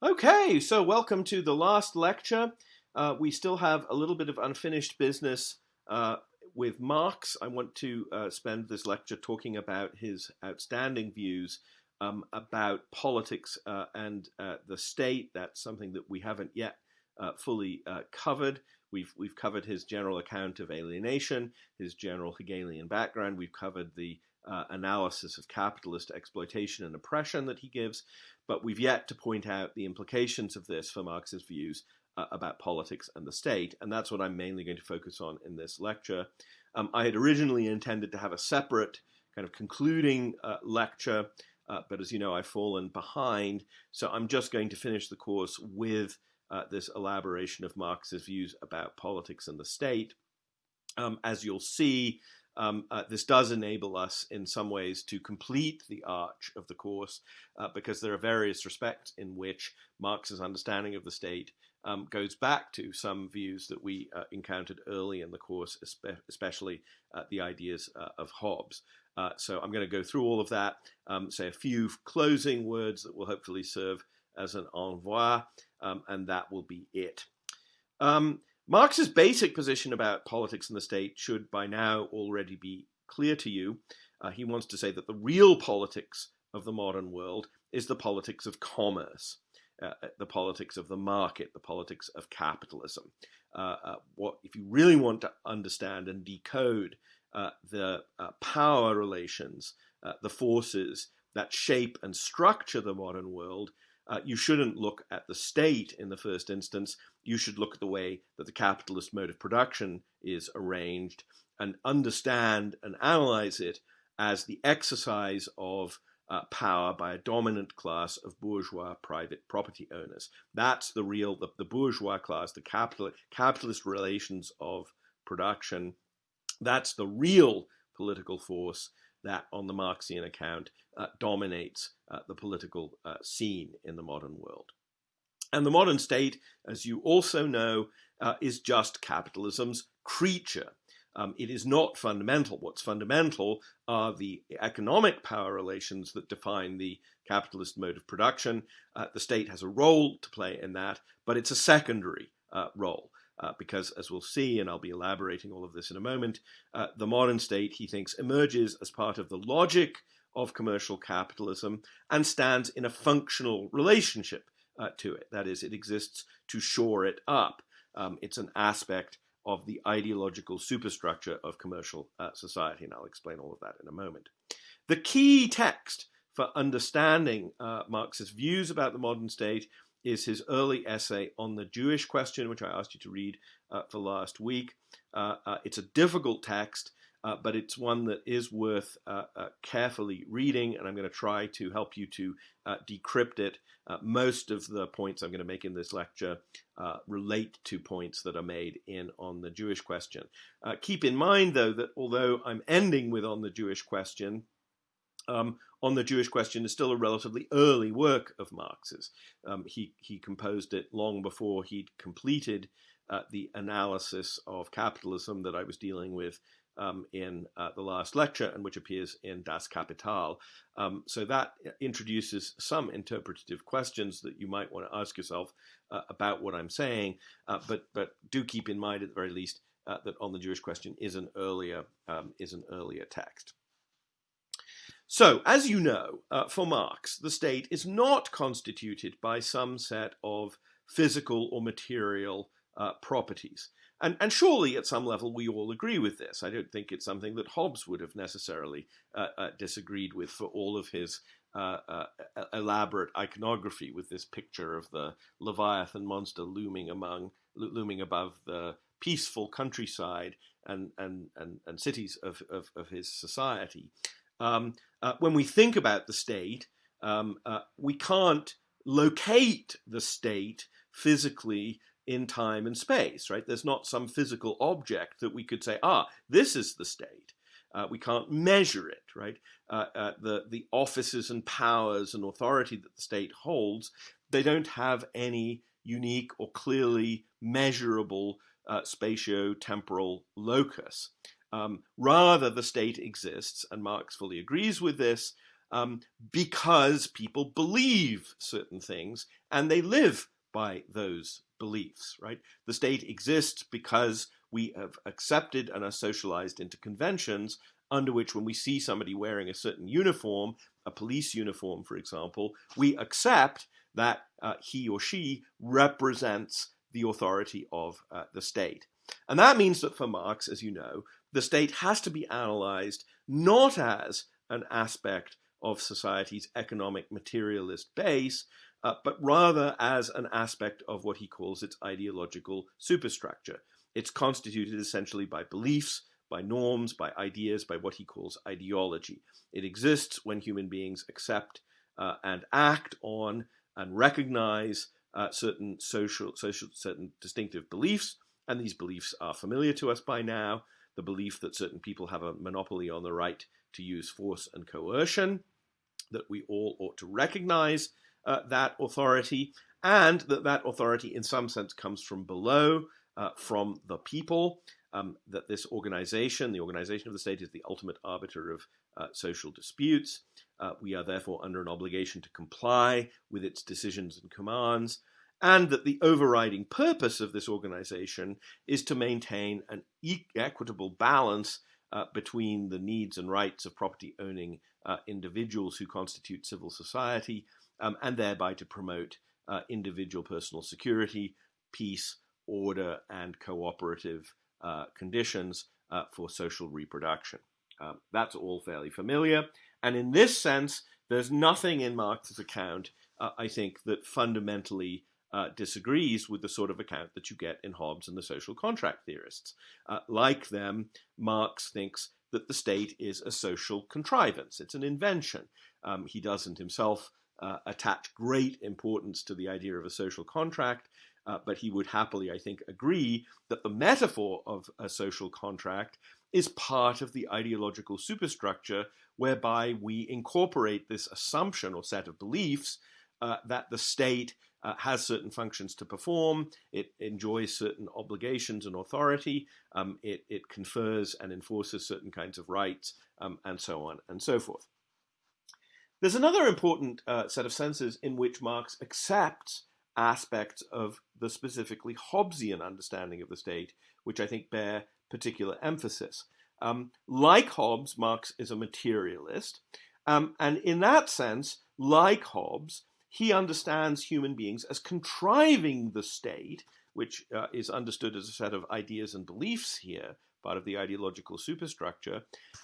Okay, so welcome to the last lecture. We still have a little bit of unfinished business with Marx. I want to spend this lecture talking about his outstanding views about politics and the state. That's something that we haven't yet fully covered. We've covered his general account of alienation, his general Hegelian background. We've covered the analysis of capitalist exploitation and oppression that he gives, but we've yet to point out the implications of this for Marx's views about politics and the state, and that's what I'm mainly going to focus on in this lecture. I had originally intended to have a separate kind of concluding lecture, but as you know, I've fallen behind, so I'm just going to finish the course with this elaboration of Marx's views about politics and the state. As you'll see, this does enable us in some ways to complete the arch of the course because there are various respects in which Marx's understanding of the state goes back to some views that we encountered early in the course, especially the ideas of Hobbes. So I'm going to go through all of that, say a few closing words that will hopefully serve as an envoi, and that will be it. Marx's basic position about politics and the state should by now already be clear to you. He wants to say that the real politics of the modern world is the politics of commerce, the politics of the market, the politics of capitalism. If you really want to understand and decode the power relations, the forces that shape and structure the modern world, you shouldn't look at the state in the first instance. You should look at the way that the capitalist mode of production is arranged and understand and analyze it as the exercise of power by a dominant class of bourgeois private property owners. That's the real, the bourgeois class, the capitalist relations of production. That's the real political force that, on the Marxian account, dominates the political scene in the modern world. And the modern state, as you also know, is just capitalism's creature. It is not fundamental. What's fundamental are the economic power relations that define the capitalist mode of production. The state has a role to play in that, but it's a secondary role. Because, as we'll see, and I'll be elaborating all of this in a moment, the modern state, he thinks, emerges as part of the logic of commercial capitalism and stands in a functional relationship to it. That is, it exists to shore it up. It's an aspect of the ideological superstructure of commercial society, and I'll explain all of that in a moment. The key text for understanding Marx's views about the modern state is his early essay on the Jewish question, which I asked you to read for last week. It's a difficult text, but it's one that is worth carefully reading, and I'm going to try to help you to decrypt it. Most of the points I'm going to make in this lecture relate to points that are made on the Jewish question. Keep in mind, though, that although I'm ending with on the Jewish question, on the Jewish question is still a relatively early work of Marx's. He composed it long before he'd completed the analysis of capitalism that I was dealing with in the last lecture, and which appears in Das Kapital. So that introduces some interpretative questions that you might want to ask yourself about what I'm saying, but do keep in mind at the very least that on the Jewish question is an earlier text. So, as you know, for Marx, the state is not constituted by some set of physical or material properties. And surely, at some level, we all agree with this. I don't think it's something that Hobbes would have necessarily disagreed with for all of his elaborate iconography with this picture of the Leviathan monster looming above the peaceful countryside and cities of his society. When we think about the state, we can't locate the state physically in time and space, right? There's not some physical object that we could say, this is the state. We can't measure it, right? The offices and powers and authority that the state holds, they don't have any unique or clearly measurable spatio-temporal locus. Rather, the state exists, and Marx fully agrees with this, because people believe certain things and they live by those beliefs, right? The state exists because we have accepted and are socialized into conventions under which, when we see somebody wearing a certain uniform, a police uniform, for example, we accept that he or she represents the authority of the state. And that means that for Marx, as you know, the state has to be analyzed not as an aspect of society's economic materialist base, but rather as an aspect of what he calls its ideological superstructure. It's constituted essentially by beliefs, by norms, by ideas, by what he calls ideology. It exists when human beings accept and act on and recognize certain certain distinctive beliefs, and these beliefs are familiar to us by now. The belief that certain people have a monopoly on the right to use force and coercion, that we all ought to recognize that authority, and that authority in some sense comes from below, from the people, that this organization, the organization of the state, is the ultimate arbiter of social disputes. We are therefore under an obligation to comply with its decisions and commands, and that the overriding purpose of this organization is to maintain an equitable balance between the needs and rights of property-owning individuals who constitute civil society, and thereby to promote individual personal security, peace, order, and cooperative conditions for social reproduction. That's all fairly familiar. And in this sense, there's nothing in Marx's account, I think, that fundamentally disagrees with the sort of account that you get in Hobbes and the social contract theorists. Like them, Marx thinks that the state is a social contrivance. It's an invention. He doesn't himself attach great importance to the idea of a social contract, but he would happily, I think, agree that the metaphor of a social contract is part of the ideological superstructure whereby we incorporate this assumption or set of beliefs that the state has certain functions to perform, it enjoys certain obligations and authority, it confers and enforces certain kinds of rights, and so on and so forth. There's another important set of senses in which Marx accepts aspects of the specifically Hobbesian understanding of the state, which I think bear particular emphasis. Like Hobbes, Marx is a materialist, and in that sense, like Hobbes, he understands human beings as contriving the state, which is understood as a set of ideas and beliefs here, part of the ideological superstructure,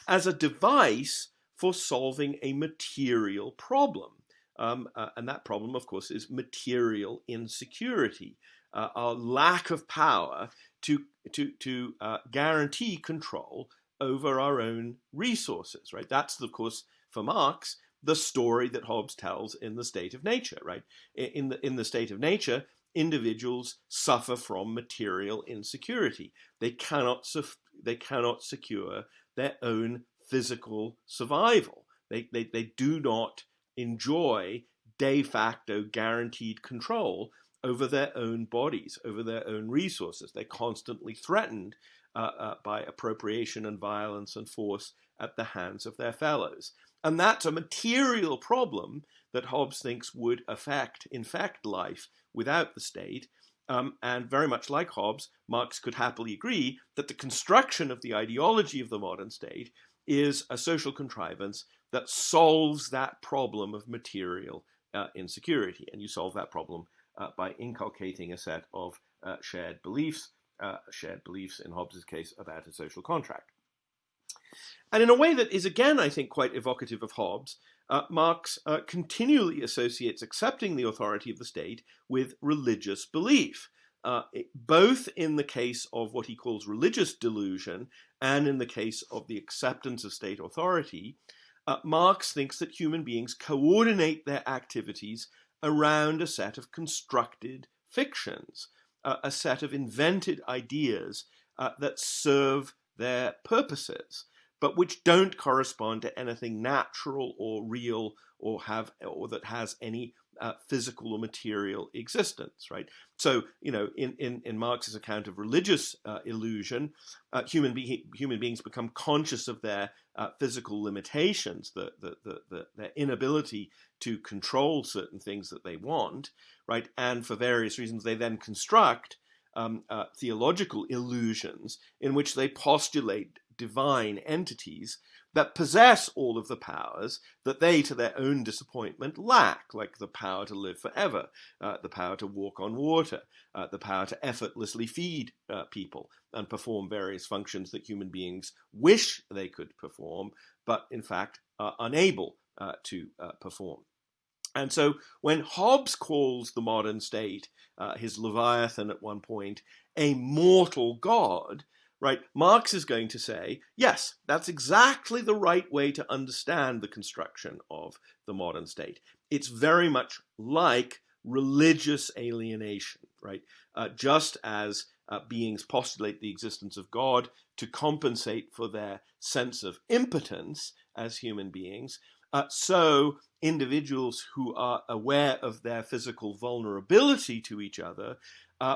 as a device for solving a material problem. And that problem, of course, is material insecurity, our lack of power to guarantee control over our own resources, right? That's, of course, for Marx, the story that Hobbes tells in The State of Nature, right? In the State of Nature, individuals suffer from material insecurity. They cannot secure their own physical survival. They do not enjoy de facto guaranteed control over their own bodies, over their own resources. They're constantly threatened by appropriation and violence and force at the hands of their fellows. And that's a material problem that Hobbes thinks would infect life without the state. And very much like Hobbes, Marx could happily agree that the construction of the ideology of the modern state is a social contrivance that solves that problem of material insecurity. And you solve that problem by inculcating a set of shared beliefs in Hobbes's case about a social contract. And in a way that is, again, I think, quite evocative of Hobbes, Marx continually associates accepting the authority of the state with religious belief, both in the case of what he calls religious delusion and in the case of the acceptance of state authority. Marx thinks that human beings coordinate their activities around a set of constructed fictions, a set of invented ideas that serve their purposes, but which don't correspond to anything natural or real or that has any physical or material existence, right? So, in Marx's account of religious illusion, human beings become conscious of their physical limitations, their inability to control certain things that they want, right? And for various reasons, they then construct theological illusions in which they postulate divine entities that possess all of the powers that they, to their own disappointment, lack, like the power to live forever, the power to walk on water, the power to effortlessly feed people and perform various functions that human beings wish they could perform, but in fact are unable to perform. And so when Hobbes calls the modern state, his Leviathan at one point, a mortal god, right, Marx is going to say, yes, that's exactly the right way to understand the construction of the modern state. It's very much like religious alienation, right? Just as beings postulate the existence of God to compensate for their sense of impotence as human beings, so individuals who are aware of their physical vulnerability to each other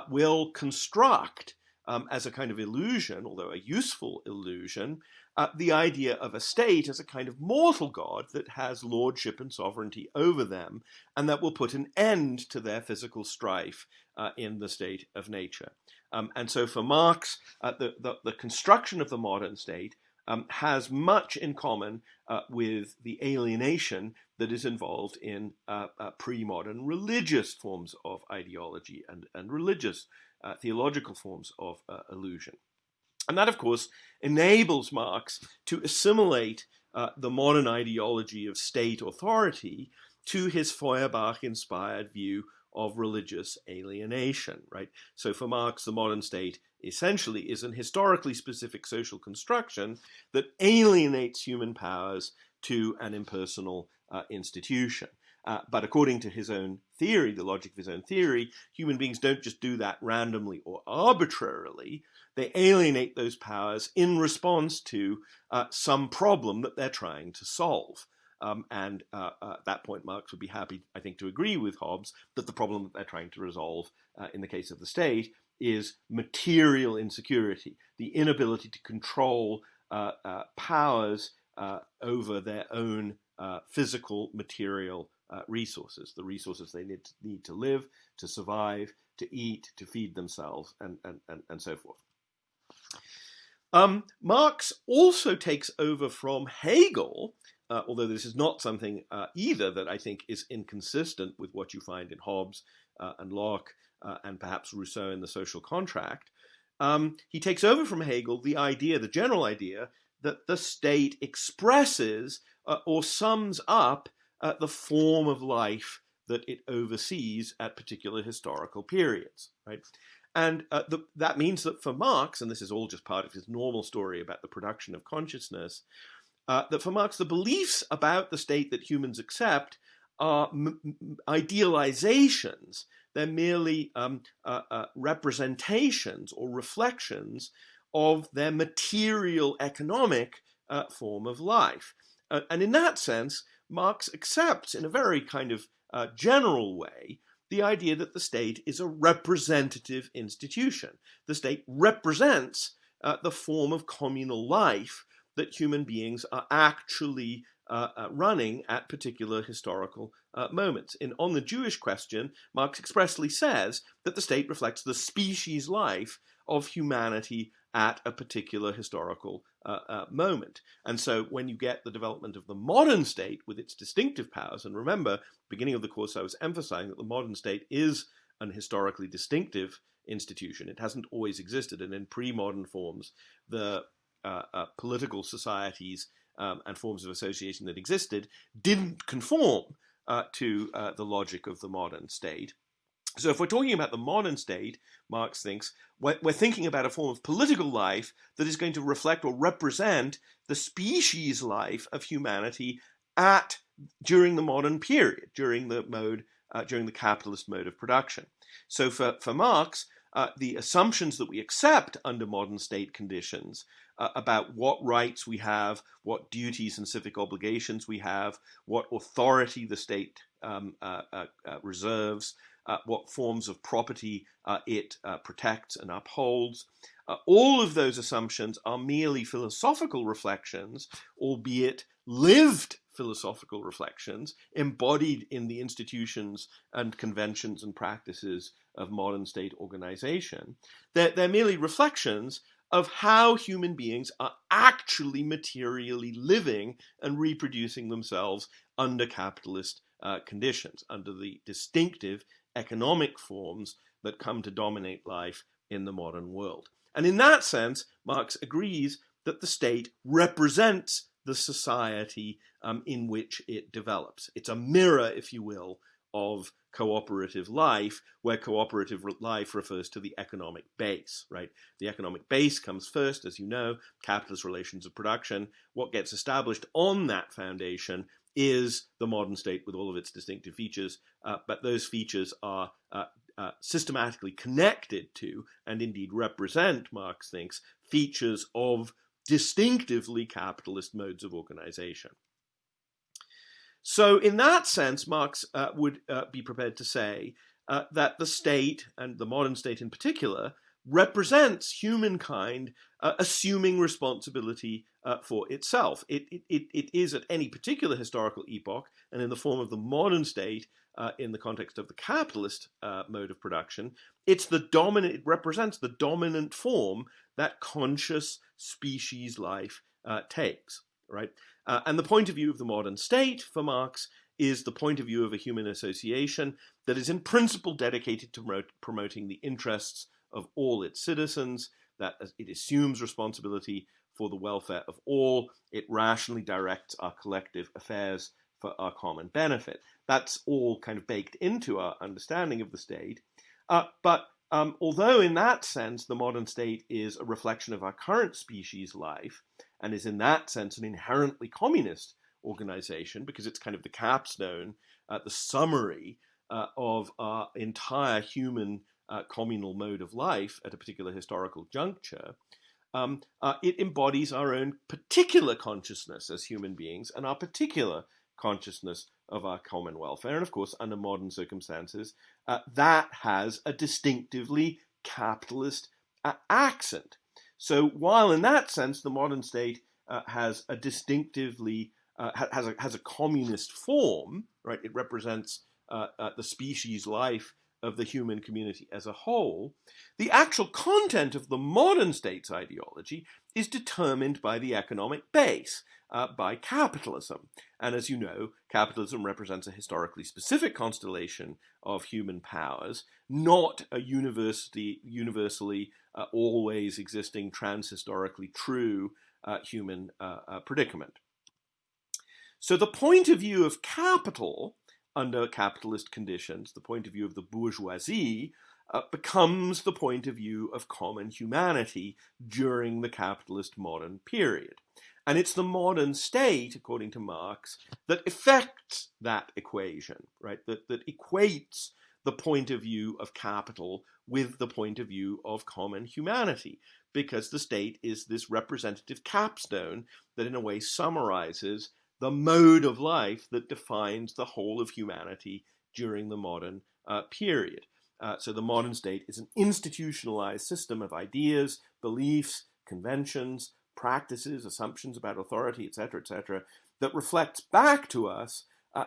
will construct, as a kind of illusion, although a useful illusion, the idea of a state as a kind of mortal god that has lordship and sovereignty over them, and that will put an end to their physical strife in the state of nature. And so for Marx, the construction of the modern state has much in common with the alienation that is involved in pre-modern religious forms of ideology and religious theological forms of illusion. And that, of course, enables Marx to assimilate the modern ideology of state authority to his Feuerbach-inspired view of religious alienation, right? So for Marx, the modern state essentially is an historically specific social construction that alienates human powers to an impersonal institution. But according to his own theory, the logic of his own theory, human beings don't just do that randomly or arbitrarily. They alienate those powers in response to some problem that they're trying to solve. And at that point, Marx would be happy, I think, to agree with Hobbes that the problem that they're trying to resolve in the case of the state is material insecurity, the inability to control powers over their own physical, material resources, the resources they need to live, to survive, to eat, to feed themselves, and so forth. Marx also takes over from Hegel, although this is not something either that I think is inconsistent with what you find in Hobbes and Locke and perhaps Rousseau in The Social Contract. He takes over from Hegel the general idea that the state expresses or sums up the form of life that it oversees at particular historical periods, right? And that means that for Marx, and this is all just part of his normal story about the production of consciousness, that for Marx, the beliefs about the state that humans accept are idealizations. They're merely representations or reflections of their material economic form of life. And in that sense, Marx accepts in a very kind of general way the idea that the state is a representative institution. The state represents the form of communal life that human beings are actually running at particular historical moments. On the Jewish question, Marx expressly says that the state reflects the species life of humanity at a particular historical moment. And so when you get the development of the modern state with its distinctive powers, and remember, beginning of the course I was emphasizing that the modern state is an historically distinctive institution. It hasn't always existed, and in pre-modern forms, the political societies and forms of association that existed didn't conform to the logic of the modern state. So if we're talking about the modern state, Marx thinks, we're thinking about a form of political life that is going to reflect or represent the species life of humanity during the modern period, during the capitalist mode of production. So for Marx, the assumptions that we accept under modern state conditions about what rights we have, what duties and civic obligations we have, what authority the state reserves, what forms of property it protects and upholds. All of those assumptions are merely philosophical reflections, albeit lived philosophical reflections, embodied in the institutions and conventions and practices of modern state organization. They're merely reflections of how human beings are actually materially living and reproducing themselves under capitalist conditions, under the distinctive economic forms that come to dominate life in the modern world. And in that sense, Marx agrees that the state represents the society in which it develops. It's a mirror, if you will, of cooperative life, where cooperative life refers to the economic base, right? The economic base comes first, as you know, capitalist relations of production. What gets established on that foundation is the modern state with all of its distinctive features, but those features are systematically connected to, and indeed represent, Marx thinks, features of distinctively capitalist modes of organization. So in that sense, Marx would be prepared to say that the state, and the modern state in particular, represents humankind assuming responsibility for itself. It is at any particular historical epoch, and in the form of the modern state, in the context of the capitalist mode of production, it represents the dominant form that conscious species life takes, right? And the point of view of the modern state, for Marx, is the point of view of a human association that is in principle dedicated to promoting the interests of all its citizens, that it assumes responsibility for the welfare of all, it rationally directs our collective affairs for our common benefit. That's all kind of baked into our understanding of the state. But although in that sense the modern state is a reflection of our current species life, and is in that sense an inherently communist organization, because it's kind of the capstone, the summary of our entire human communal mode of life at a particular historical juncture, it embodies our own particular consciousness as human beings and our particular consciousness of our common welfare. And of course, under modern circumstances, that has a distinctively capitalist accent. So while in that sense the modern state has a distinctively has a communist form, right? It represents the species life of the human community as a whole. The actual content of the modern state's ideology is determined by the economic base, by capitalism. And as you know, capitalism represents a historically specific constellation of human powers, not a universally always existing, transhistorically true human predicament. So the point of view of capital under capitalist conditions, the point of view of the bourgeoisie, becomes the point of view of common humanity during the capitalist modern period. And it's the modern state, according to Marx, that affects that equation, right? That equates the point of view of capital with the point of view of common humanity, because the state is this representative capstone that in a way summarizes the mode of life that defines the whole of humanity during the modern period. So the modern state is an institutionalized system of ideas, beliefs, conventions, practices, assumptions about authority, etc., that reflects back to us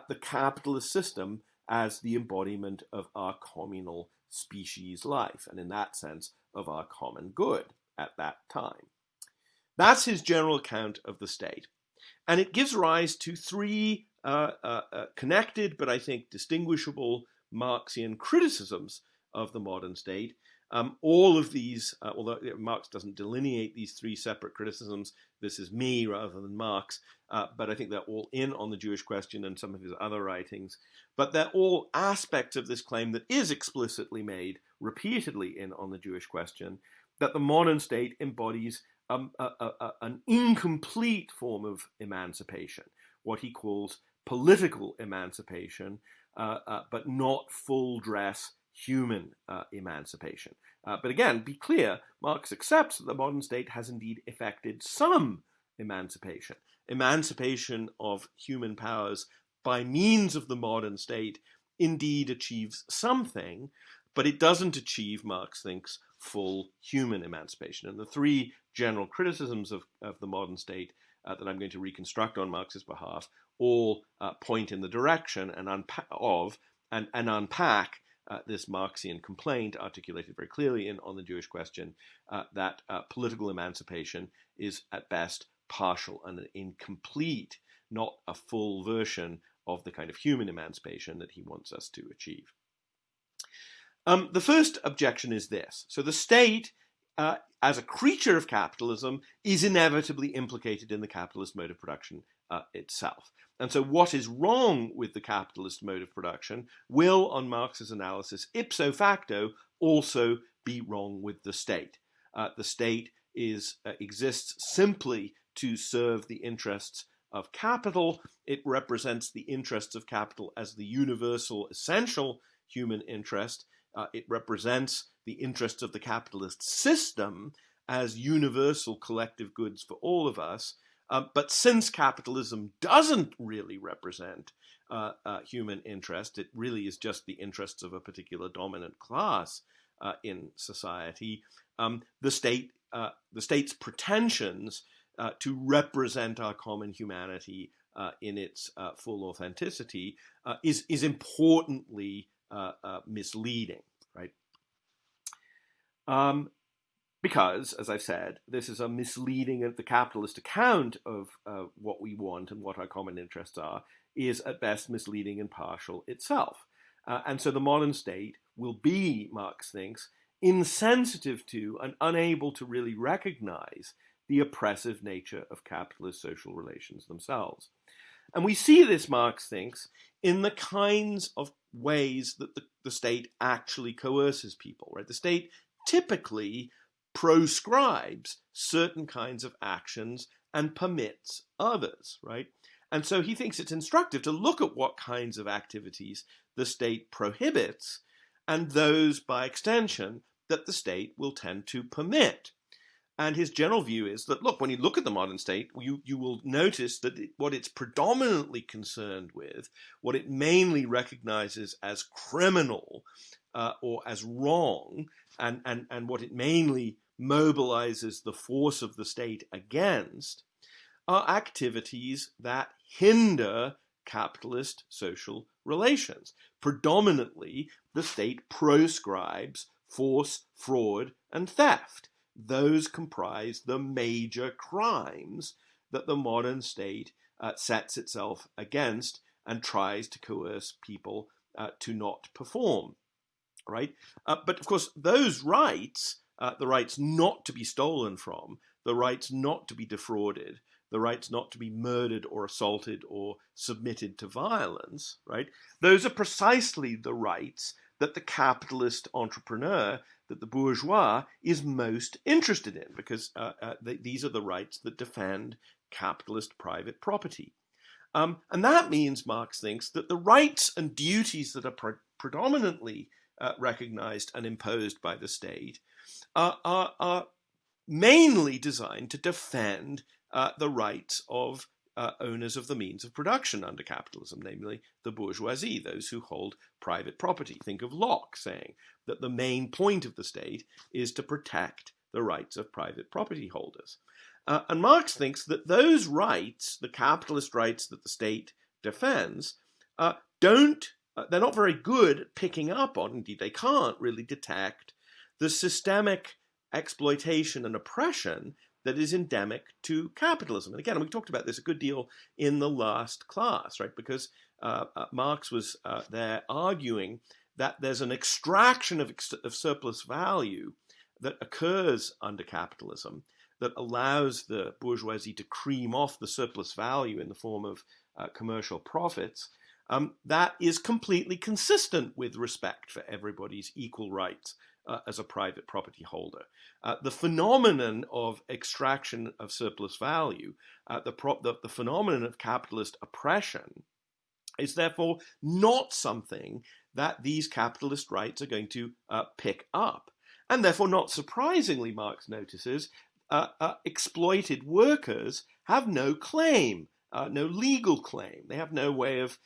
the capitalist system as the embodiment of our communal species life, and in that sense, of our common good at that time. That's his general account of the state. And it gives rise to three connected, but I think distinguishable Marxian criticisms of the modern state. All of these, although Marx doesn't delineate these three separate criticisms, this is me rather than Marx, but I think they're all in on the Jewish question and some of his other writings. But they're all aspects of this claim that is explicitly made repeatedly in on the Jewish question, that the modern state embodies an incomplete form of emancipation, what he calls political emancipation, but not full-dress human emancipation. But again, be clear, Marx accepts that the modern state has indeed effected some emancipation of human powers by means of the modern state, indeed achieves something, but it doesn't achieve, Marx thinks, full human emancipation. And the three general criticisms of the modern state that I'm going to reconstruct on Marx's behalf all point in the direction and unpack this Marxian complaint articulated very clearly on the Jewish question that political emancipation is at best partial and incomplete, not a full version of the kind of human emancipation that he wants us to achieve. The first objection is this. So the state, as a creature of capitalism, is inevitably implicated in the capitalist mode of production itself. And so what is wrong with the capitalist mode of production will, on Marx's analysis, ipso facto, also be wrong with the state. The state exists simply to serve the interests of capital. It represents the interests of capital as the universal, essential human interest. It represents the interests of the capitalist system as universal collective goods for all of us. But since capitalism doesn't really represent human interest, it really is just the interests of a particular dominant class in society, the state's pretensions to represent our common humanity in its full authenticity is importantly misleading, right? Because, as I've said, this is a misleading of the capitalist account of what we want and what our common interests are, is at best misleading and partial itself. And so the modern state will be, Marx thinks, insensitive to and unable to really recognize the oppressive nature of capitalist social relations themselves. And we see this, Marx thinks, in the kinds of ways that the state actually coerces people, right? The state typically proscribes certain kinds of actions and permits others, right? And so he thinks it's instructive to look at what kinds of activities the state prohibits and those, by extension, that the state will tend to permit. And his general view is that, look, when you look at the modern state, you will notice that what it's predominantly concerned with, what it mainly recognizes as criminal or as wrong, and what it mainly mobilizes the force of the state against, are activities that hinder capitalist social relations. Predominantly, the state proscribes force, fraud, and theft. Those comprise the major crimes that the modern state sets itself against and tries to coerce people to not perform, right? But of course, those rights, the rights not to be stolen from, the rights not to be defrauded, the rights not to be murdered or assaulted or submitted to violence, right? Those are precisely the rights that the capitalist entrepreneur, that the bourgeois is most interested in, because these are the rights that defend capitalist private property. And that means, Marx thinks, that the rights and duties that are predominantly recognized and imposed by the state are mainly designed to defend the rights of owners of the means of production under capitalism, namely the bourgeoisie, those who hold private property. Think of Locke saying that the main point of the state is to protect the rights of private property holders. And Marx thinks that those rights, the capitalist rights that the state defends, they're not very good at picking up on, indeed they can't really detect, the systemic exploitation and oppression that is endemic to capitalism. And again, we talked about this a good deal in the last class, right? Because Marx was there arguing that there's an extraction of surplus value that occurs under capitalism that allows the bourgeoisie to cream off the surplus value in the form of commercial profits, that is completely consistent with respect for everybody's equal rights as a private property holder. The phenomenon of extraction of surplus value, the phenomenon of capitalist oppression, is therefore not something that these capitalist rights are going to pick up. And therefore, not surprisingly, Marx notices, exploited workers have no claim, no legal claim. They have no way of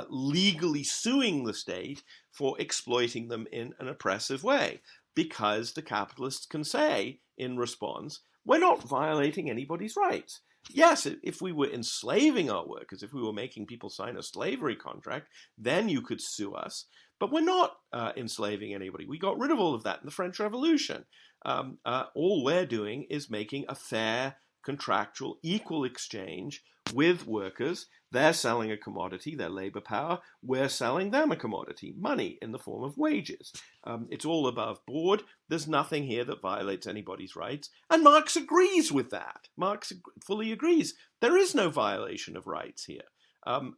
legally suing the state for exploiting them in an oppressive way, because the capitalists can say in response, we're not violating anybody's rights. Yes, if we were enslaving our workers, if we were making people sign a slavery contract, then you could sue us. But we're not enslaving anybody. We got rid of all of that in the French Revolution. All we're doing is making a fair, contractual, equal exchange with workers. They're selling a commodity, their labor power. We're selling them a commodity, money in the form of wages. It's all above board. There's nothing here that violates anybody's rights. And Marx agrees with that. Marx fully agrees. There is no violation of rights here. And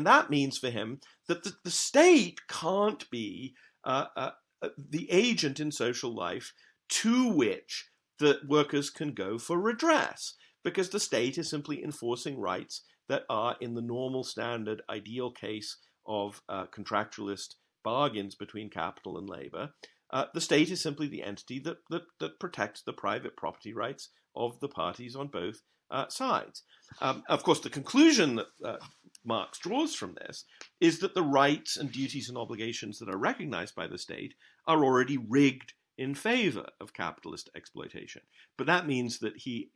that means for him that the state can't be the agent in social life to which the workers can go for redress, because the state is simply enforcing rights that are in the normal, standard, ideal case of contractualist bargains between capital and labor. The state is simply the entity that protects the private property rights of the parties on both sides. Of course, the conclusion that Marx draws from this is that the rights and duties and obligations that are recognized by the state are already rigged in favor of capitalist exploitation. But that means that he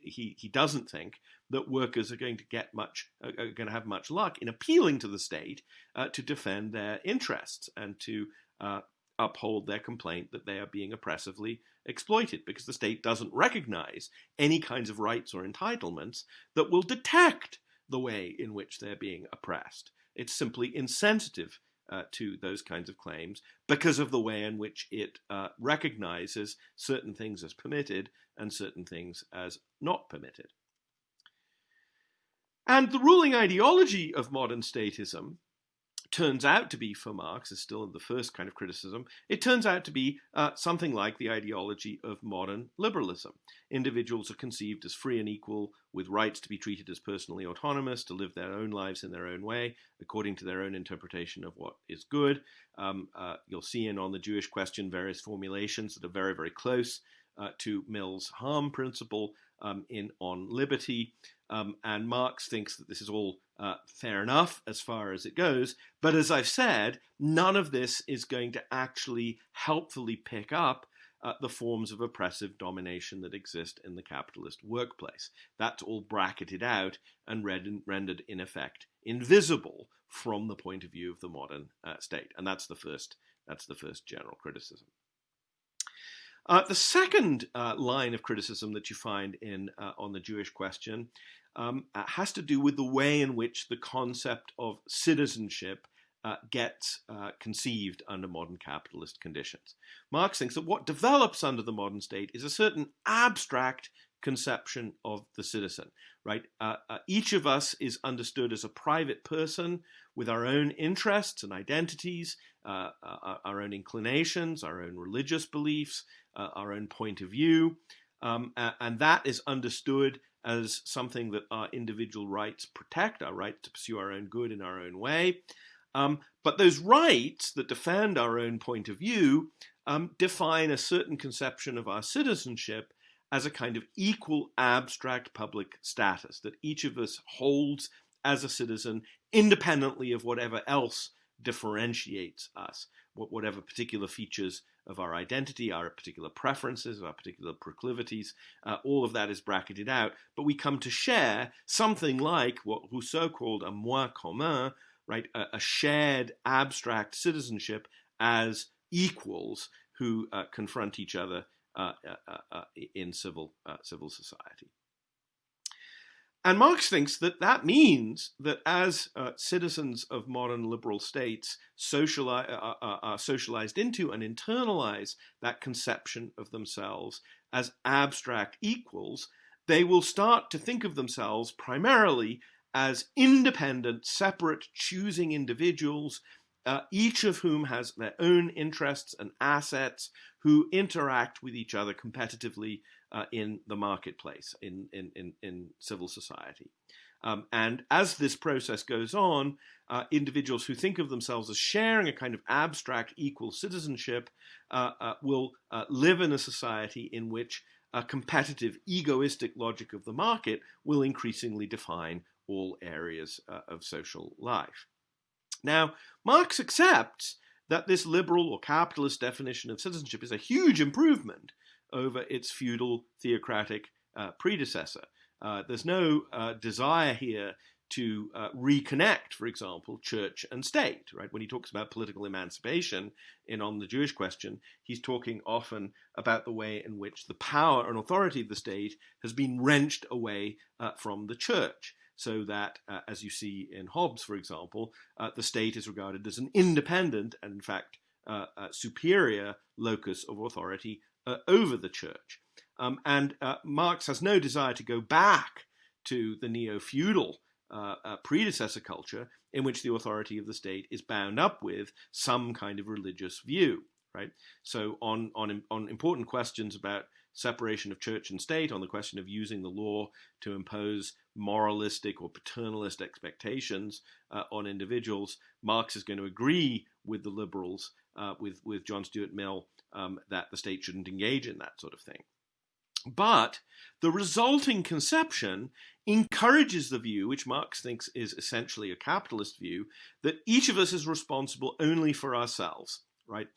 doesn't think that workers are going to have much luck in appealing to the state to defend their interests and to uphold their complaint that they are being oppressively exploited, because the state doesn't recognize any kinds of rights or entitlements that will detect the way in which they're being oppressed. It's simply insensitive to those kinds of claims because of the way in which it recognizes certain things as permitted and certain things as not permitted. And the ruling ideology of modern statism turns out to be, for Marx, is still in the first kind of criticism, it turns out to be something like the ideology of modern liberalism. Individuals are conceived as free and equal, with rights to be treated as personally autonomous, to live their own lives in their own way, according to their own interpretation of what is good. You'll see on the Jewish question various formulations that are very, very close to Mill's harm principle on liberty. And Marx thinks that this is all fair enough as far as it goes. But as I've said, none of this is going to actually helpfully pick up the forms of oppressive domination that exist in the capitalist workplace. That's all bracketed out and rendered, in effect, invisible from the point of view of the modern state. And that's the first general criticism. The second line of criticism that you find on the Jewish question has to do with the way in which the concept of citizenship gets conceived under modern capitalist conditions. Marx thinks that what develops under the modern state is a certain abstract conception of the citizen, right? Each of us is understood as a private person with our own interests and identities, our own inclinations, our own religious beliefs, our own point of view, and that is understood as something that our individual rights protect, our right to pursue our own good in our own way. But those rights that defend our own point of view define a certain conception of our citizenship as a kind of equal abstract public status that each of us holds as a citizen, independently of whatever else differentiates us, whatever particular features of our identity, our particular preferences, our particular proclivities, all of that is bracketed out. But we come to share something like what Rousseau called a moi commun, right? A shared abstract citizenship as equals who confront each other in civil society. And Marx thinks that means that as citizens of modern liberal states are socialized into and internalize that conception of themselves as abstract equals, they will start to think of themselves primarily as independent, separate, choosing individuals, each of whom has their own interests and assets, who interact with each other competitively in the marketplace, in civil society. And as this process goes on, individuals who think of themselves as sharing a kind of abstract equal citizenship will live in a society in which a competitive, egoistic logic of the market will increasingly define all areas of social life. Now, Marx accepts that this liberal or capitalist definition of citizenship is a huge improvement over its feudal theocratic predecessor. There's no desire here to reconnect, for example, church and state, right? When he talks about political emancipation On the Jewish Question, he's talking often about the way in which the power and authority of the state has been wrenched away from the church, so that, as you see in Hobbes, for example, the state is regarded as an independent and, in fact, superior locus of authority over the church. And Marx has no desire to go back to the neo-feudal predecessor culture in which the authority of the state is bound up with some kind of religious view, right? So on important questions about separation of church and state, on the question of using the law to impose moralistic or paternalist expectations on individuals, Marx is going to agree with the liberals, with John Stuart Mill, that the state shouldn't engage in that sort of thing. But the resulting conception encourages the view, which Marx thinks is essentially a capitalist view, that each of us is responsible only for ourselves, right?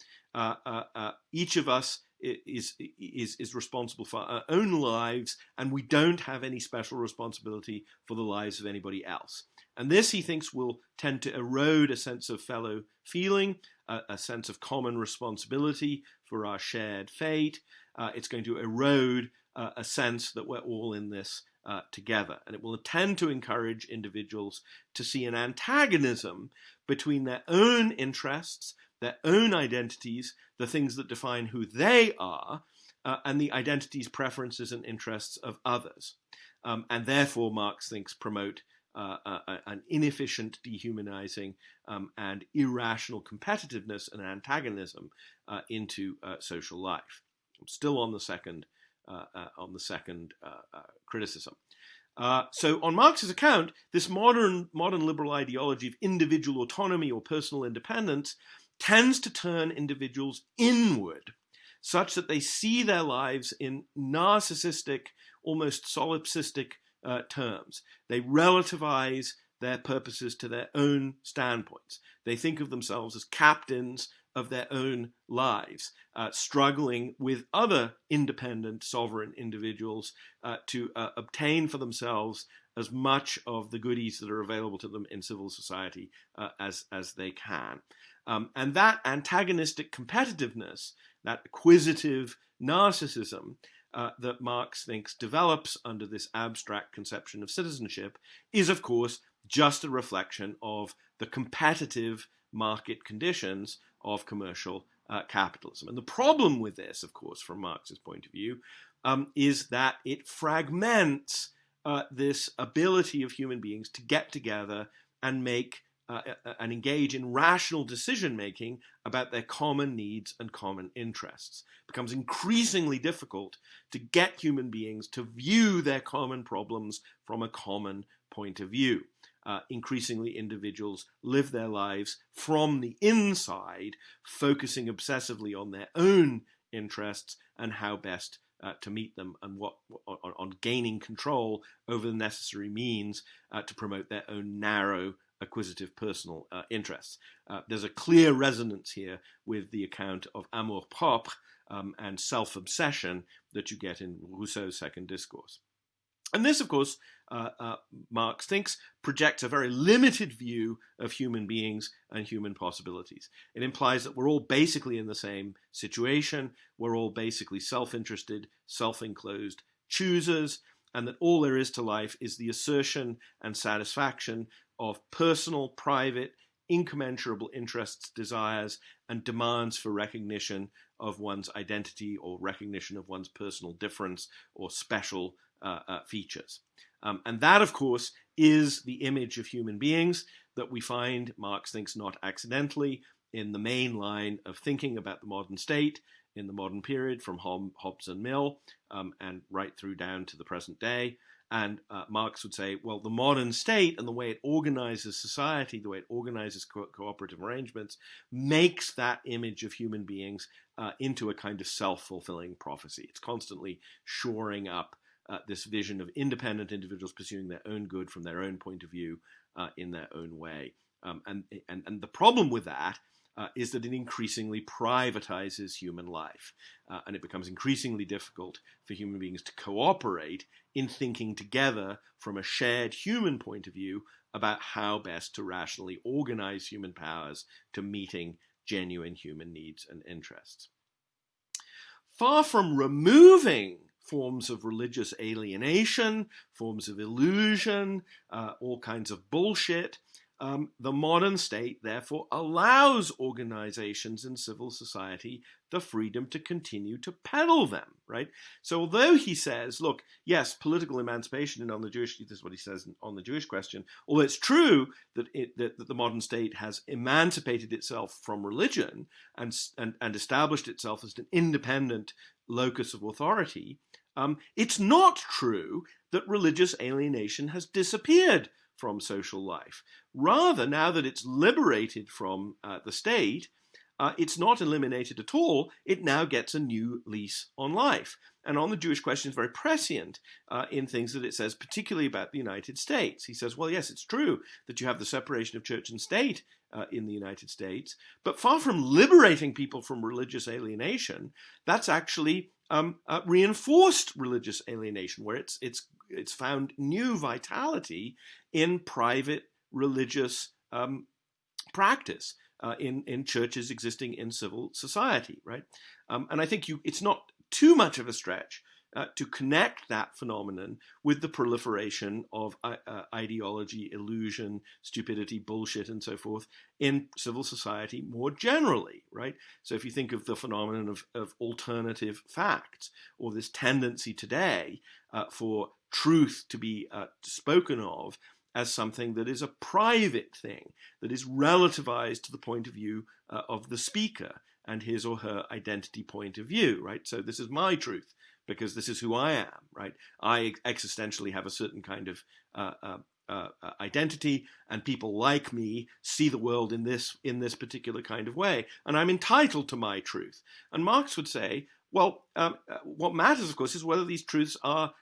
Each of us is responsible for our own lives, and we don't have any special responsibility for the lives of anybody else. And this, he thinks, will tend to erode a sense of fellow feeling, a sense of common responsibility for our shared fate. It's going to erode a sense that we're all in this together. And it will tend to encourage individuals to see an antagonism between their own interests, their own identities, the things that define who they are, and the identities, preferences, and interests of others. And therefore, Marx thinks, promote an inefficient, dehumanizing, and irrational competitiveness and antagonism into social life. I'm still on the second criticism. So on Marx's account, this modern liberal ideology of individual autonomy or personal independence tends to turn individuals inward, such that they see their lives in narcissistic, almost solipsistic terms. They relativize their purposes to their own standpoints. They think of themselves as captains of their own lives, struggling with other independent, sovereign individuals to obtain for themselves as much of the goodies that are available to them in civil society as they can. And that antagonistic competitiveness, that acquisitive narcissism that Marx thinks develops under this abstract conception of citizenship is, of course, just a reflection of the competitive market conditions of commercial capitalism. And the problem with this, of course, from Marx's point of view, is that it fragments this ability of human beings to get together and make and engage in rational decision-making about their common needs and common interests. It becomes increasingly difficult to get human beings to view their common problems from a common point of view. Increasingly, individuals live their lives from the inside, focusing obsessively on their own interests and how best to meet them, and on gaining control over the necessary means to promote their own narrow, acquisitive personal interests. There's a clear resonance here with the account of amour-propre and self-obsession that you get in Rousseau's Second Discourse. And this, of course, Marx thinks, projects a very limited view of human beings and human possibilities. It implies that we're all basically in the same situation, we're all basically self-interested, self-enclosed choosers, and that all there is to life is the assertion and satisfaction of personal, private, incommensurable interests, desires, and demands for recognition of one's identity or recognition of one's personal difference or special features. And that, of course, is the image of human beings that we find, Marx thinks not accidentally, in the main line of thinking about the modern state in the modern period, from Hobbes and Mill and right through down to the present day. And Marx would say, well, the modern state and the way it organizes society, the way it organizes cooperative arrangements, makes that image of human beings into a kind of self-fulfilling prophecy. It's constantly shoring up this vision of independent individuals pursuing their own good from their own point of view in their own way. And the problem with that is that it increasingly privatizes human life, and it becomes increasingly difficult for human beings to cooperate in thinking together from a shared human point of view about how best to rationally organize human powers to meeting genuine human needs and interests. Far from removing forms of religious alienation, forms of illusion, all kinds of bullshit, the modern state therefore allows organizations in civil society the freedom to continue to peddle them, right? So although he says, look, yes, political emancipation and on the Jewish, this is what he says on the Jewish question, although it's true that that the modern state has emancipated itself from religion and established itself as an independent locus of authority, it's not true that religious alienation has disappeared from social life. Rather, now that it's liberated from the state, it's not eliminated at all. It now gets a new lease on life. And on the Jewish question is very prescient in things that it says, particularly about the United States. He says, well, yes, it's true that you have the separation of church and state in the United States, but far from liberating people from religious alienation, that's actually reinforced religious alienation, where it's found new vitality in private religious practice in churches existing in civil society, right? And I think it's not too much of a stretch to connect that phenomenon with the proliferation of ideology, illusion, stupidity, bullshit, and so forth in civil society more generally, right? So if you think of the phenomenon of alternative facts, or this tendency today for truth to be spoken of as something that is a private thing, that is relativized to the point of view of the speaker and his or her identity point of view, right? So this is my truth, because this is who I am, right? I existentially have a certain kind of identity, and people like me see the world in this particular kind of way, and I'm entitled to my truth. And Marx would say, well, what matters, of course, is whether these truths are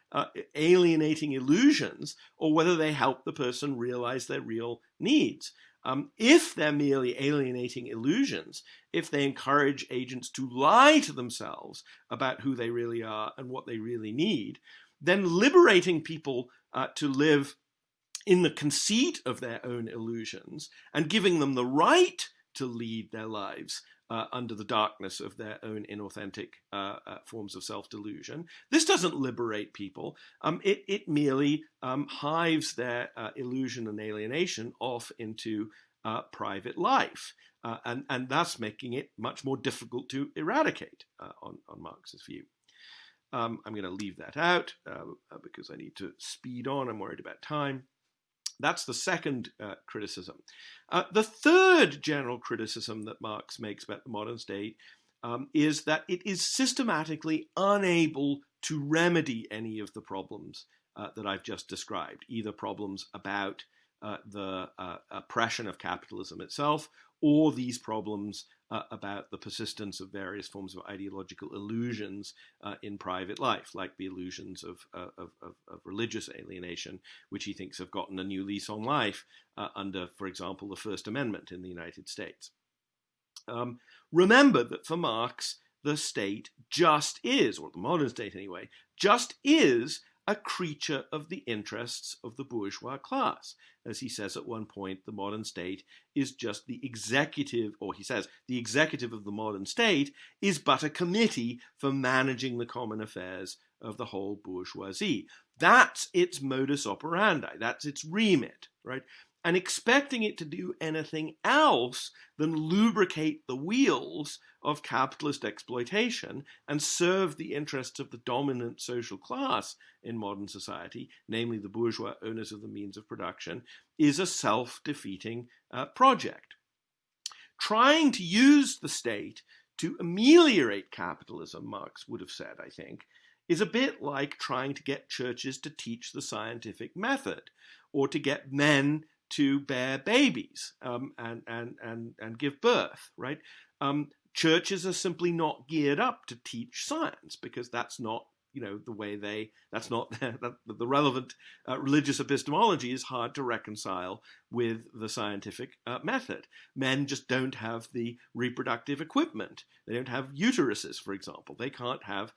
alienating illusions or whether they help the person realize their real needs. If they're merely alienating illusions, if they encourage agents to lie to themselves about who they really are and what they really need, then liberating people to live in the conceit of their own illusions and giving them the right to lead their lives under the darkness of their own inauthentic forms of self-delusion. This doesn't liberate people. It merely hives their illusion and alienation off into private life, and thus making it much more difficult to eradicate on Marx's view. I'm going to leave that out because I need to speed on. I'm worried about time. That's the second criticism. The third general criticism that Marx makes about the modern state is that it is systematically unable to remedy any of the problems that I've just described, either problems about the oppression of capitalism itself, or these problems about the persistence of various forms of ideological illusions in private life, like the illusions of religious alienation, which he thinks have gotten a new lease on life under, for example, the First Amendment in the United States. Remember that for Marx, the state just is, or the modern state anyway, just is a creature of the interests of the bourgeois class. As he says at one point, the modern state is just the executive, or he says, the executive of the modern state is but a committee for managing the common affairs of the whole bourgeoisie. That's its modus operandi. That's its remit, right? And expecting it to do anything else than lubricate the wheels of capitalist exploitation and serve the interests of the dominant social class in modern society, namely the bourgeois owners of the means of production, is a self-defeating project. Trying to use the state to ameliorate capitalism, Marx would have said, I think, is a bit like trying to get churches to teach the scientific method, or to get men to bear babies and give birth, right? Churches are simply not geared up to teach science because that's not the way that's not the relevant religious epistemology is hard to reconcile with the scientific method. Men just don't have the reproductive equipment. They don't have uteruses, for example. They can't have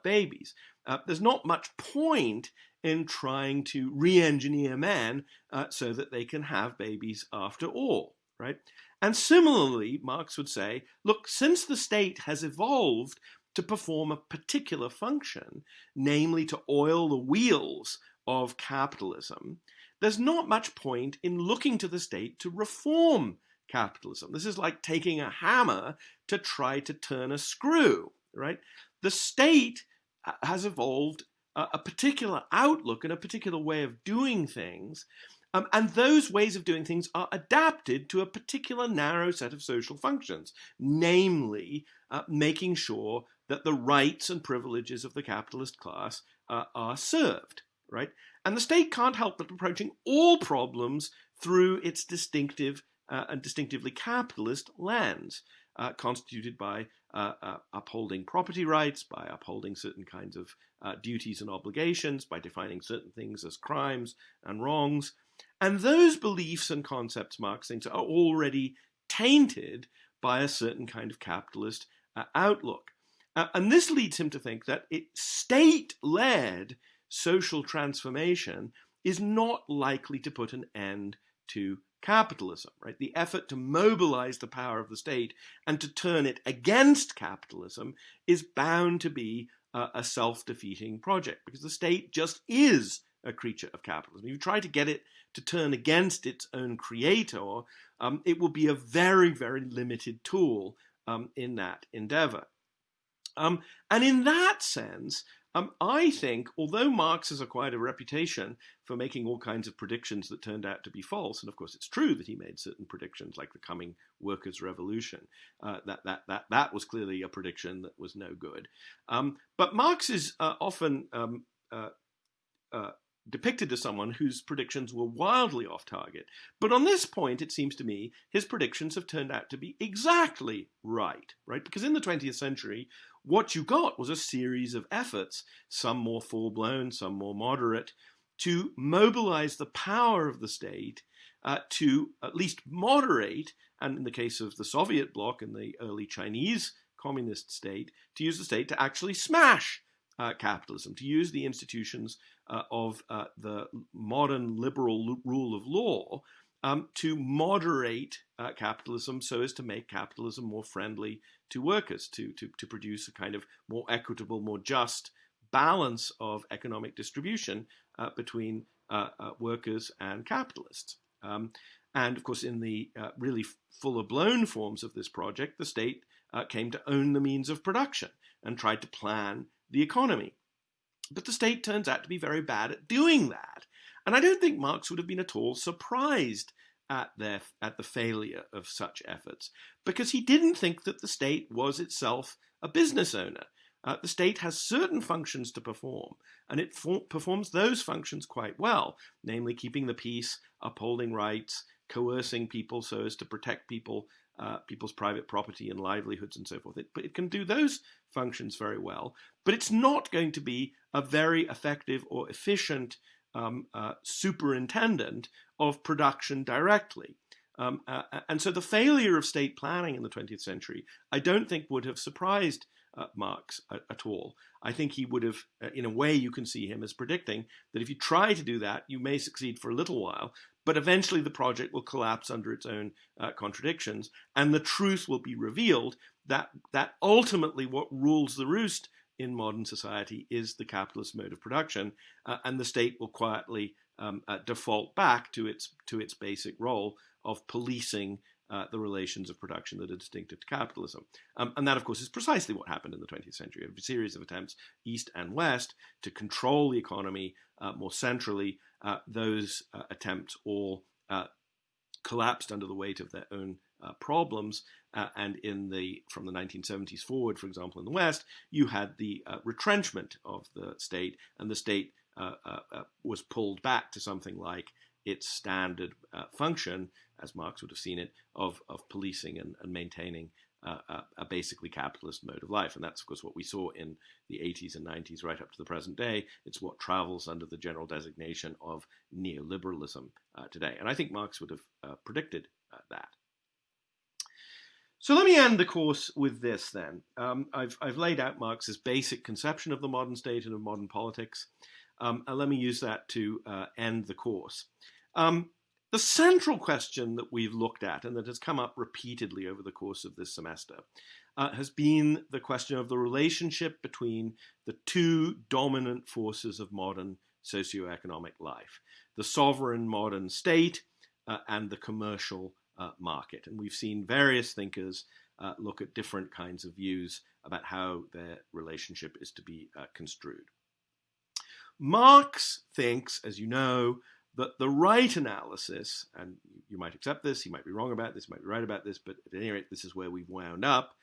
babies. There's not much point in trying to re-engineer men so that they can have babies after all, right? And similarly, Marx would say, look, since the state has evolved to perform a particular function, namely to oil the wheels of capitalism, there's not much point in looking to the state to reform capitalism. This is like taking a hammer to try to turn a screw, right? The state has evolved a particular outlook and a particular way of doing things, and those ways of doing things are adapted to a particular narrow set of social functions, namely making sure that the rights and privileges of the capitalist class are served, right? And the state can't help but approaching all problems through its distinctive and distinctively capitalist lens, constituted by upholding property rights, by upholding certain kinds of duties and obligations, by defining certain things as crimes and wrongs. And those beliefs and concepts, Marx thinks, are already tainted by a certain kind of capitalist outlook. And this leads him to think that state-led social transformation is not likely to put an end to capitalism, right? The effort to mobilize the power of the state and to turn it against capitalism is bound to be a self-defeating project, because the state just is a creature of capitalism. If you try to get it to turn against its own creator, it will be a very, very limited tool in that endeavor. And in that sense, I think, although Marx has acquired a reputation for making all kinds of predictions that turned out to be false, and of course it's true that he made certain predictions like the coming workers' revolution, that was clearly a prediction that was no good. But Marx is often depicted as someone whose predictions were wildly off target. But on this point, it seems to me, his predictions have turned out to be exactly right? Because in the 20th century, what you got was a series of efforts, some more full-blown, some more moderate, to mobilize the power of the state to at least moderate, and in the case of the Soviet bloc and the early Chinese communist state, to use the state to actually smash capitalism, to use the institutions of the modern liberal rule of law to moderate capitalism so as to make capitalism more friendly to workers, to produce a kind of more equitable, more just balance of economic distribution between workers and capitalists. And of course, in the really fuller-blown forms of this project, the state came to own the means of production and tried to plan the economy. But the state turns out to be very bad at doing that. And I don't think Marx would have been at all surprised at the failure of such efforts, because he didn't think that the state was itself a business owner. The state has certain functions to perform, and it performs those functions quite well, namely keeping the peace, upholding rights, coercing people so as to protect people's private property and livelihoods and so forth. It can do those functions very well, but it's not going to be a very effective or efficient superintendent of production directly. And so the failure of state planning in the 20th century, I don't think would have surprised Marx at all. I think he would have, in a way, you can see him as predicting that if you try to do that, you may succeed for a little while, but eventually the project will collapse under its own contradictions, and the truth will be revealed that ultimately what rules the roost in modern society is the capitalist mode of production, and the state will quietly default back to its basic role of policing the relations of production that are distinctive to capitalism. And that, of course, is precisely what happened in the 20th century. A series of attempts, East and West, to control the economy more centrally. Those attempts all collapsed under the weight of their own problems. And from the 1970s forward, for example, in the West, you had the retrenchment of the state, and the state was pulled back to something like its standard function, as Marx would have seen it, of policing and maintaining a basically capitalist mode of life. And that's, of course, what we saw in the 80s and 90s right up to the present day. It's what travels under the general designation of neoliberalism today. And I think Marx would have predicted that. So let me end the course with this then. I've laid out Marx's basic conception of the modern state and of modern politics. And let me use that to end the course. The central question that we've looked at and that has come up repeatedly over the course of this semester has been the question of the relationship between the two dominant forces of modern socioeconomic life, the sovereign modern state and the commercial market. And we've seen various thinkers look at different kinds of views about how their relationship is to be construed. Marx thinks, as you know, that the right analysis, and you might accept this, you might be wrong about this, you might be right about this, but at any rate, this is where we've wound up.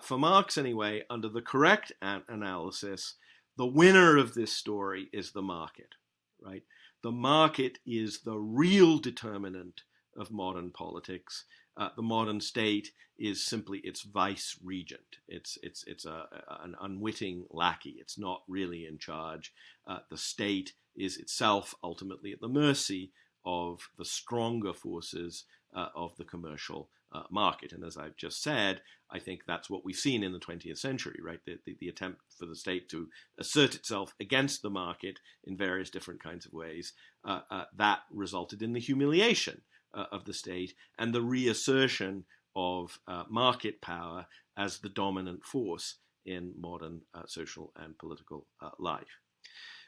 For Marx, anyway, under the correct analysis, the winner of this story is the market, right? The market is the real determinant of modern politics. The modern state is simply its vice regent. It's an unwitting lackey. It's not really in charge. The state is itself ultimately at the mercy of the stronger forces of the commercial market. And as I've just said, I think that's what we've seen in the 20th century, right? The attempt for the state to assert itself against the market in various different kinds of ways, that resulted in the humiliation of the state and the reassertion of market power as the dominant force in modern social and political life.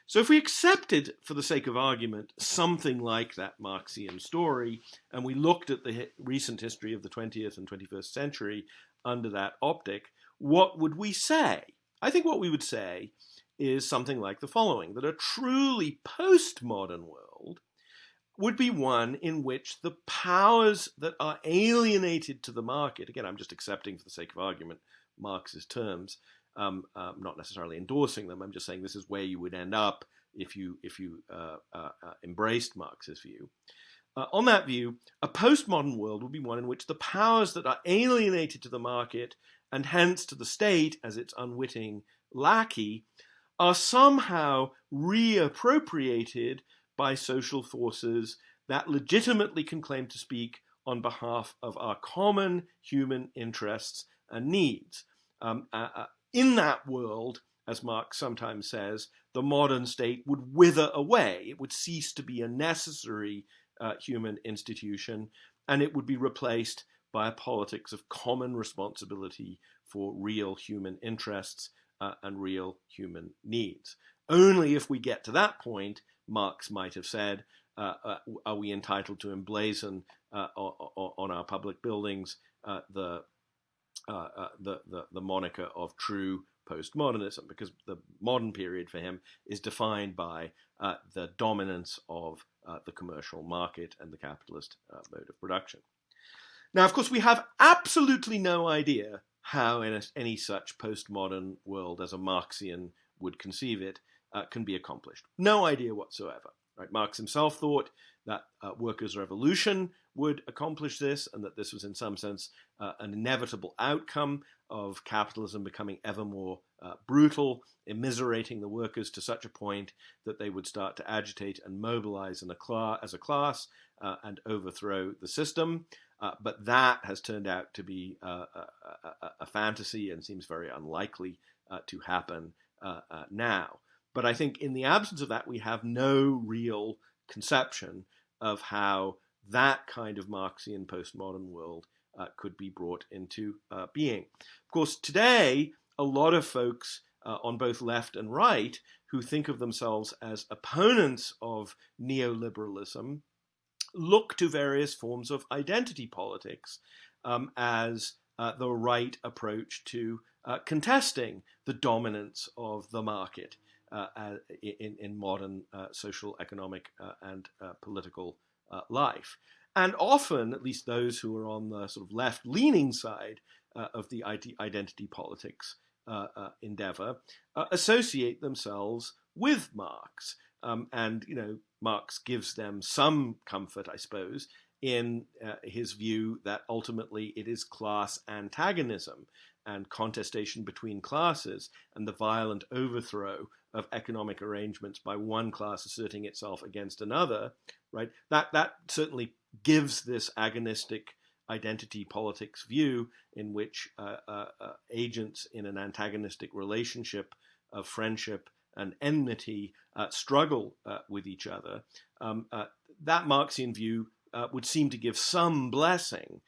So if we accepted, for the sake of argument, something like that Marxian story, and we looked at the recent history of the 20th and 21st century under that optic, what would we say? I think what we would say is something like the following, that a truly postmodern world would be one in which the powers that are alienated to the market, again, I'm just accepting for the sake of argument Marx's terms, not necessarily endorsing them, I'm just saying this is where you would end up if you embraced Marx's view. On that view, a postmodern world would be one in which the powers that are alienated to the market and hence to the state as its unwitting lackey are somehow reappropriated by social forces that legitimately can claim to speak on behalf of our common human interests and needs. In that world, as Marx sometimes says, the modern state would wither away. It would cease to be a necessary human institution, and it would be replaced by a politics of common responsibility for real human interests and real human needs. Only if we get to that point, Marx might have said, are we entitled to emblazon on our public buildings the moniker of true postmodernism, because the modern period for him is defined by the dominance of the commercial market and the capitalist mode of production. Now, of course, we have absolutely no idea how any such postmodern world, as a Marxian would conceive it, can be accomplished. No idea whatsoever. Right? Marx himself thought that workers' revolution would accomplish this, and that this was in some sense an inevitable outcome of capitalism becoming ever more brutal, immiserating the workers to such a point that they would start to agitate and mobilize as a class and overthrow the system. But that has turned out to be a fantasy and seems very unlikely to happen now. But I think in the absence of that, we have no real conception of how that kind of Marxian postmodern world could be brought into being. Of course, today, a lot of folks on both left and right who think of themselves as opponents of neoliberalism look to various forms of identity politics as the right approach to contesting the dominance of the market in modern social, economic, and political life. And often, at least those who are on the sort of left-leaning side of the identity politics endeavor, associate themselves with Marx And, Marx gives them some comfort, I suppose, in his view that ultimately it is class antagonism and contestation between classes and the violent overthrow of economic arrangements by one class asserting itself against another, right? That certainly gives this agonistic identity politics view in which agents in an antagonistic relationship of friendship and enmity struggle with each other. That Marxian view would seem to give some blessing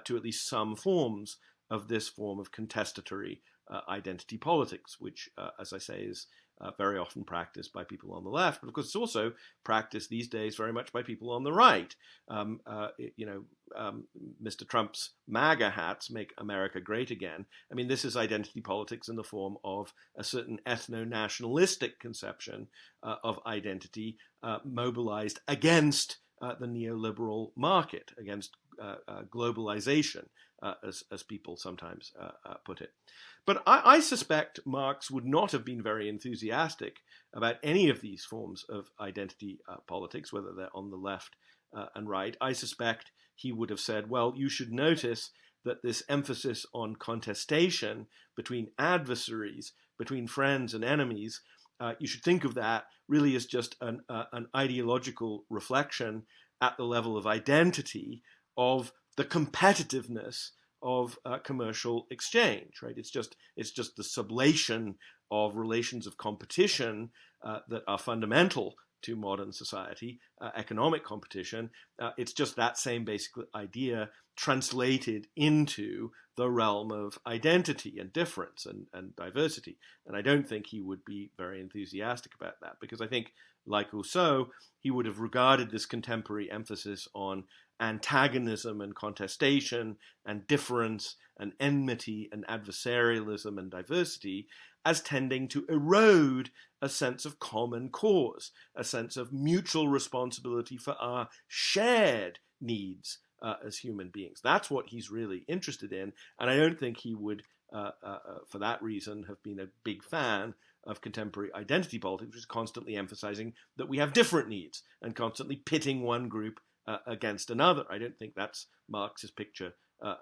to at least some forms of this form of contestatory identity politics, which, as I say, is very often practiced by people on the left, but of course it's also practiced these days very much by people on the right. Mr. Trump's MAGA hats, make America great again. I mean, this is identity politics in the form of a certain ethno-nationalistic conception of identity mobilized against the neoliberal market, against globalization, as people sometimes put it. But I suspect Marx would not have been very enthusiastic about any of these forms of identity politics, whether they're on the left and right. I suspect he would have said, well, you should notice that this emphasis on contestation between adversaries, between friends and enemies, you should think of that really as just an ideological reflection at the level of identity of the competitiveness of commercial exchange, right? It's just the sublation of relations of competition that are fundamental to modern society, economic competition. It's just that same basic idea translated into the realm of identity and difference and diversity. And I don't think he would be very enthusiastic about that, because I think, like Rousseau, he would have regarded this contemporary emphasis on antagonism and contestation and difference and enmity and adversarialism and diversity as tending to erode a sense of common cause, a sense of mutual responsibility for our shared needs as human beings. That's what he's really interested in, and I don't think he would, for that reason, have been a big fan of contemporary identity politics, which is constantly emphasizing that we have different needs and constantly pitting one group against another. I don't think that's Marx's picture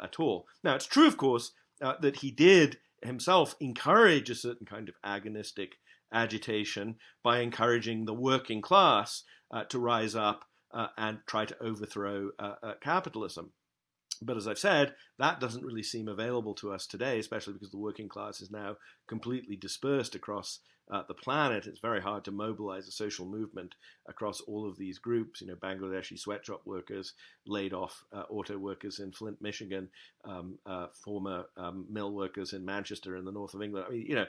at all. Now, it's true, of course, that he did himself encourage a certain kind of agonistic agitation by encouraging the working class to rise up and try to overthrow capitalism. But as I've said, that doesn't really seem available to us today, especially because the working class is now completely dispersed across the planet. It's very hard to mobilize a social movement across all of these groups. Bangladeshi sweatshop workers, laid off auto workers in Flint, Michigan, former mill workers in Manchester in the north of England. I mean,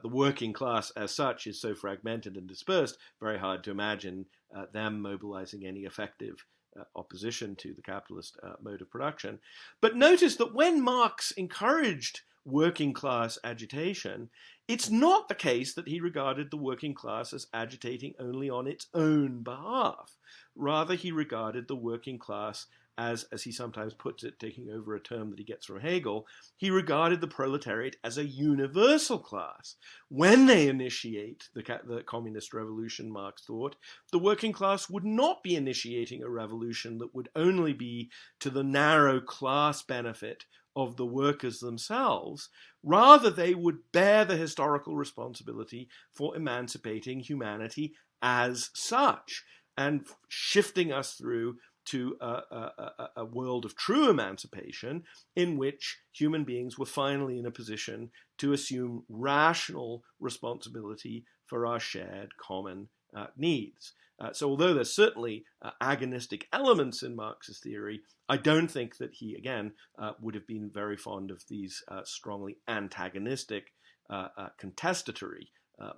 the working class as such is so fragmented and dispersed, very hard to imagine them mobilizing any effective opposition to the capitalist mode of production. But notice that when Marx encouraged working class agitation, it's not the case that he regarded the working class as agitating only on its own behalf. Rather, he regarded the working class as he sometimes puts it, taking over a term that he gets from Hegel, he regarded the proletariat as a universal class. When they initiate the communist revolution, Marx thought, the working class would not be initiating a revolution that would only be to the narrow class benefit of the workers themselves. Rather, they would bear the historical responsibility for emancipating humanity as such and shifting us through to a world of true emancipation in which human beings were finally in a position to assume rational responsibility for our shared common needs. So although there's certainly agonistic elements in Marx's theory, I don't think that he, again, would have been very fond of these strongly antagonistic, contestatory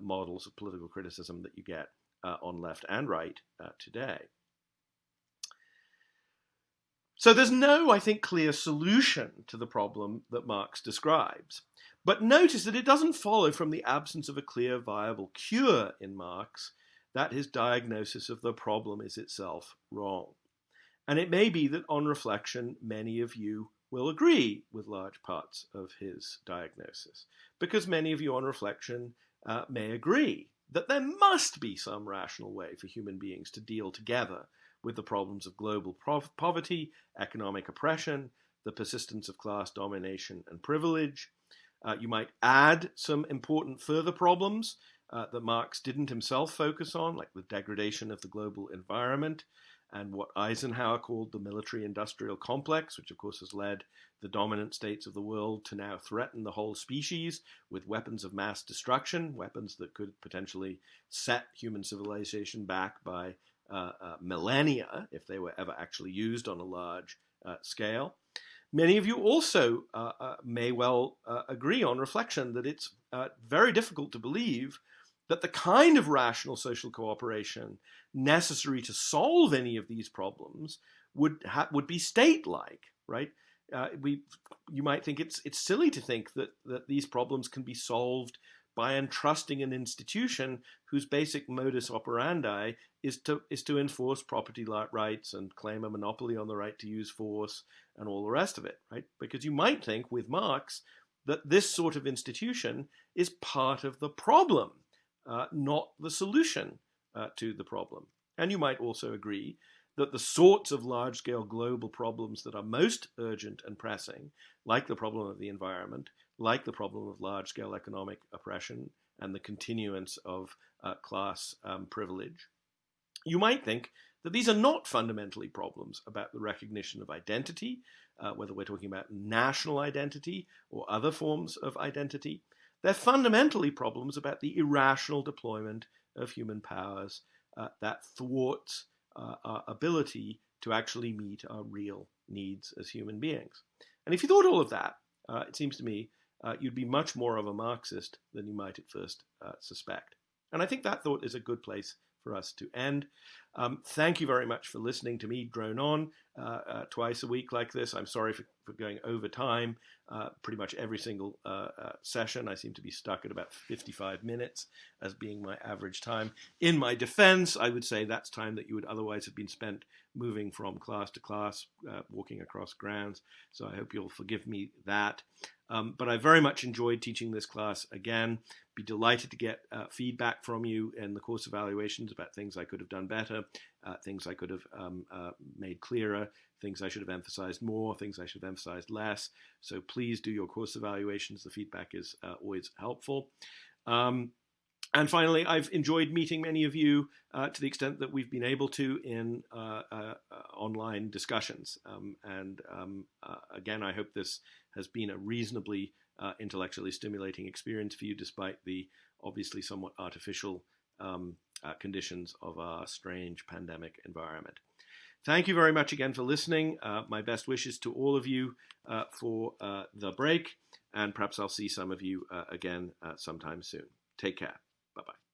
models of political criticism that you get on left and right today. So there's no, I think, clear solution to the problem that Marx describes. But notice that it doesn't follow from the absence of a clear, viable cure in Marx that his diagnosis of the problem is itself wrong. And it may be that on reflection, many of you will agree with large parts of his diagnosis, because many of you on reflection may agree that there must be some rational way for human beings to deal together with the problems of global poverty, economic oppression, the persistence of class domination and privilege. You might add some important further problems that Marx didn't himself focus on, like the degradation of the global environment and what Eisenhower called the military-industrial complex, which of course has led the dominant states of the world to now threaten the whole species with weapons of mass destruction, weapons that could potentially set human civilization back by millennia if they were ever actually used on a large scale. Many of you also may well agree on reflection that it's very difficult to believe that the kind of rational social cooperation necessary to solve any of these problems would be state-like, right? You might think it's silly to think that these problems can be solved by entrusting an institution whose basic modus operandi is to enforce property rights and claim a monopoly on the right to use force and all the rest of it, right? Because you might think with Marx that this sort of institution is part of the problem, not the solution to the problem. And you might also agree that the sorts of large-scale global problems that are most urgent and pressing, like the problem of the environment, like the problem of large-scale economic oppression and the continuance of class privilege, you might think that these are not fundamentally problems about the recognition of identity, whether we're talking about national identity or other forms of identity. They're fundamentally problems about the irrational deployment of human powers that thwarts our ability to actually meet our real needs as human beings. And if you thought all of that, it seems to me you'd be much more of a Marxist than you might at first suspect. And I think that thought is a good place for us to end. Thank you very much for listening to me drone on twice a week like this. I'm sorry for going over time. Pretty much every single session, I seem to be stuck at about 55 minutes as being my average time. In my defense, I would say that's time that you would otherwise have been spent moving from class to class, walking across grounds. So I hope you'll forgive me that. But I very much enjoyed teaching this class again. Be delighted to get feedback from you in the course evaluations about things I could have done better, things I could have made clearer, things I should have emphasized more, things I should have emphasized less. So please do your course evaluations. The feedback is always helpful. And finally, I've enjoyed meeting many of you to the extent that we've been able to in online discussions. Again, I hope this has been a reasonably intellectually stimulating experience for you, despite the obviously somewhat artificial conditions of our strange pandemic environment. Thank you very much again for listening. My best wishes to all of you for the break, and perhaps I'll see some of you again sometime soon. Take care. Bye-bye.